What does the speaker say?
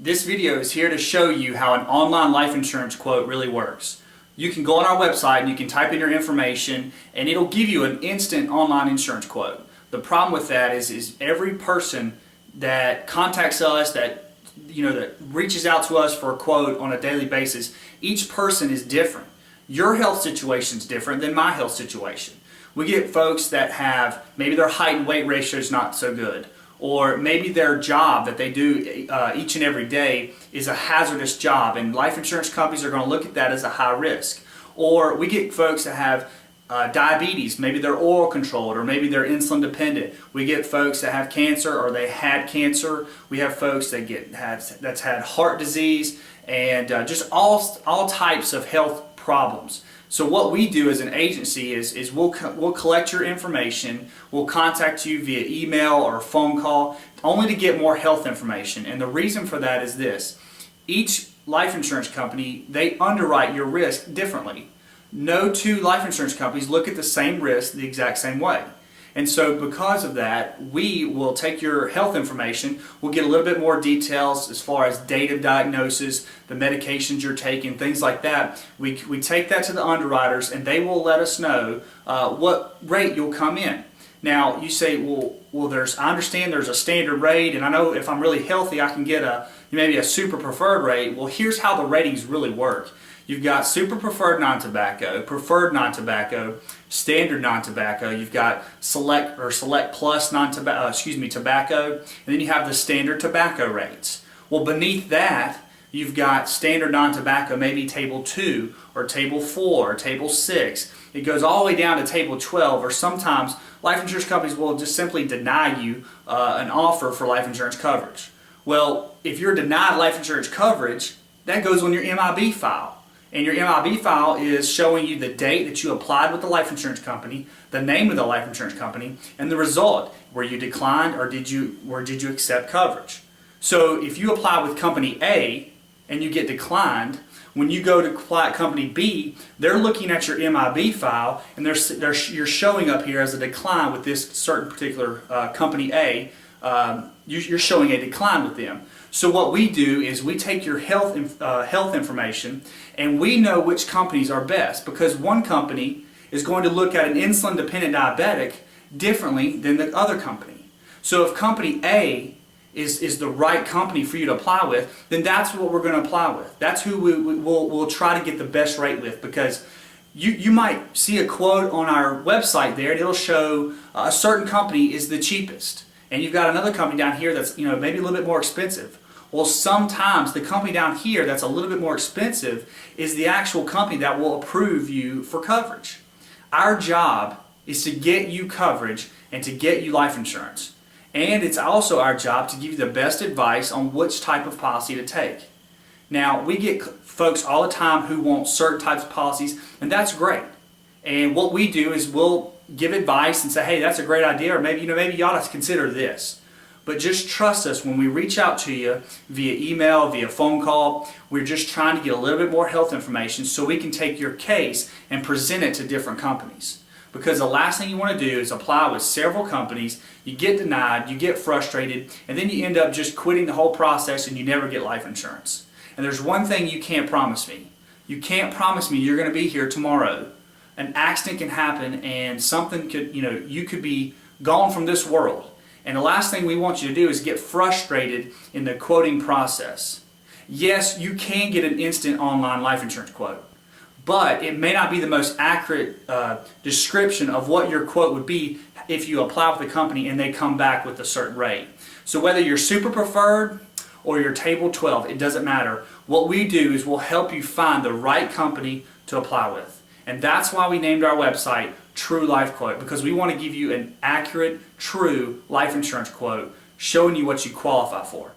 This video is here to show you how an online life insurance quote really works. You can go on our website and you can type in your information and it'll give you an instant online insurance quote. The problem with that is every person that contacts us, that reaches out to us for a quote on a daily basis, each person is different. Your health situation is different than my health situation. We get folks that have, maybe their height and weight ratio is not so good, or maybe their job that they do each and every day is a hazardous job, and life insurance companies are going to look at that as a high risk. Or we get folks that have diabetes, maybe they're oral controlled, or maybe they're insulin dependent. We get folks that have cancer or they had cancer. We have folks that that's had heart disease and just all types of health problems. So what we do as an agency is we'll collect your information, we'll contact you via email or phone call, only to get more health information. And the reason for that is this: each life insurance company, they underwrite your risk differently. No two life insurance companies look at the same risk the exact same way. And so because of that, we will take your health information, we'll get a little bit more details as far as date of diagnosis, the medications you're taking, things like that. We take that to the underwriters and they will let us know what rate you'll come in. Now you say, well I understand there's a standard rate, and I know if I'm really healthy I can get maybe a super preferred rate. Well, here's how the ratings really work. You've got super preferred non-tobacco, preferred non-tobacco, standard non-tobacco. You've got select or select plus tobacco, and then you have the standard tobacco rates. Well, beneath that, you've got standard non-tobacco, maybe table 2 or table 4 or table 6. It goes all the way down to table 12, or sometimes life insurance companies will just simply deny you an offer for life insurance coverage. Well, if you're denied life insurance coverage, that goes on your MIB file. And your MIB file is showing you the date that you applied with the life insurance company, the name of the life insurance company, and the result. Were you declined or did you accept coverage? So if you apply with company A and you get declined, when you go to company B, they're looking at your MIB file and you're showing up here as a decline with this certain particular company A. You're showing a decline with them. So what we do is we take your health information and we know which companies are best, because one company is going to look at an insulin dependent diabetic differently than the other company. So if company A is the right company for you to apply with, then that's what we're going to apply with. That's who we'll try to get the best rate with, because you might see a quote on our website there and it'll show a certain company is the cheapest, and you've got another company down here that's maybe a little bit more expensive. Well, sometimes the company down here that's a little bit more expensive is the actual company that will approve you for coverage. Our job is to get you coverage and to get you life insurance. And it's also our job to give you the best advice on which type of policy to take. Now, we get folks all the time who want certain types of policies, and that's great. And what we do is we'll give advice and say, hey, that's a great idea, or maybe you ought to consider this. But just trust us, when we reach out to you via email, via phone call, we're just trying to get a little bit more health information so we can take your case and present it to different companies. Because the last thing you want to do is apply with several companies, you get denied, you get frustrated, and then you end up just quitting the whole process and you never get life insurance. And there's one thing you can't promise me. You can't promise me you're going to be here tomorrow. An accident can happen and something could, you could be gone from this world. And the last thing we want you to do is get frustrated in the quoting process. Yes, you can get an instant online life insurance quote, but it may not be the most accurate description of what your quote would be if you apply with a company and they come back with a certain rate. So whether you're super preferred or you're table 12, it doesn't matter. What we do is we'll help you find the right company to apply with. And that's why we named our website True Life Quote, because we want to give you an accurate, true life insurance quote showing you what you qualify for.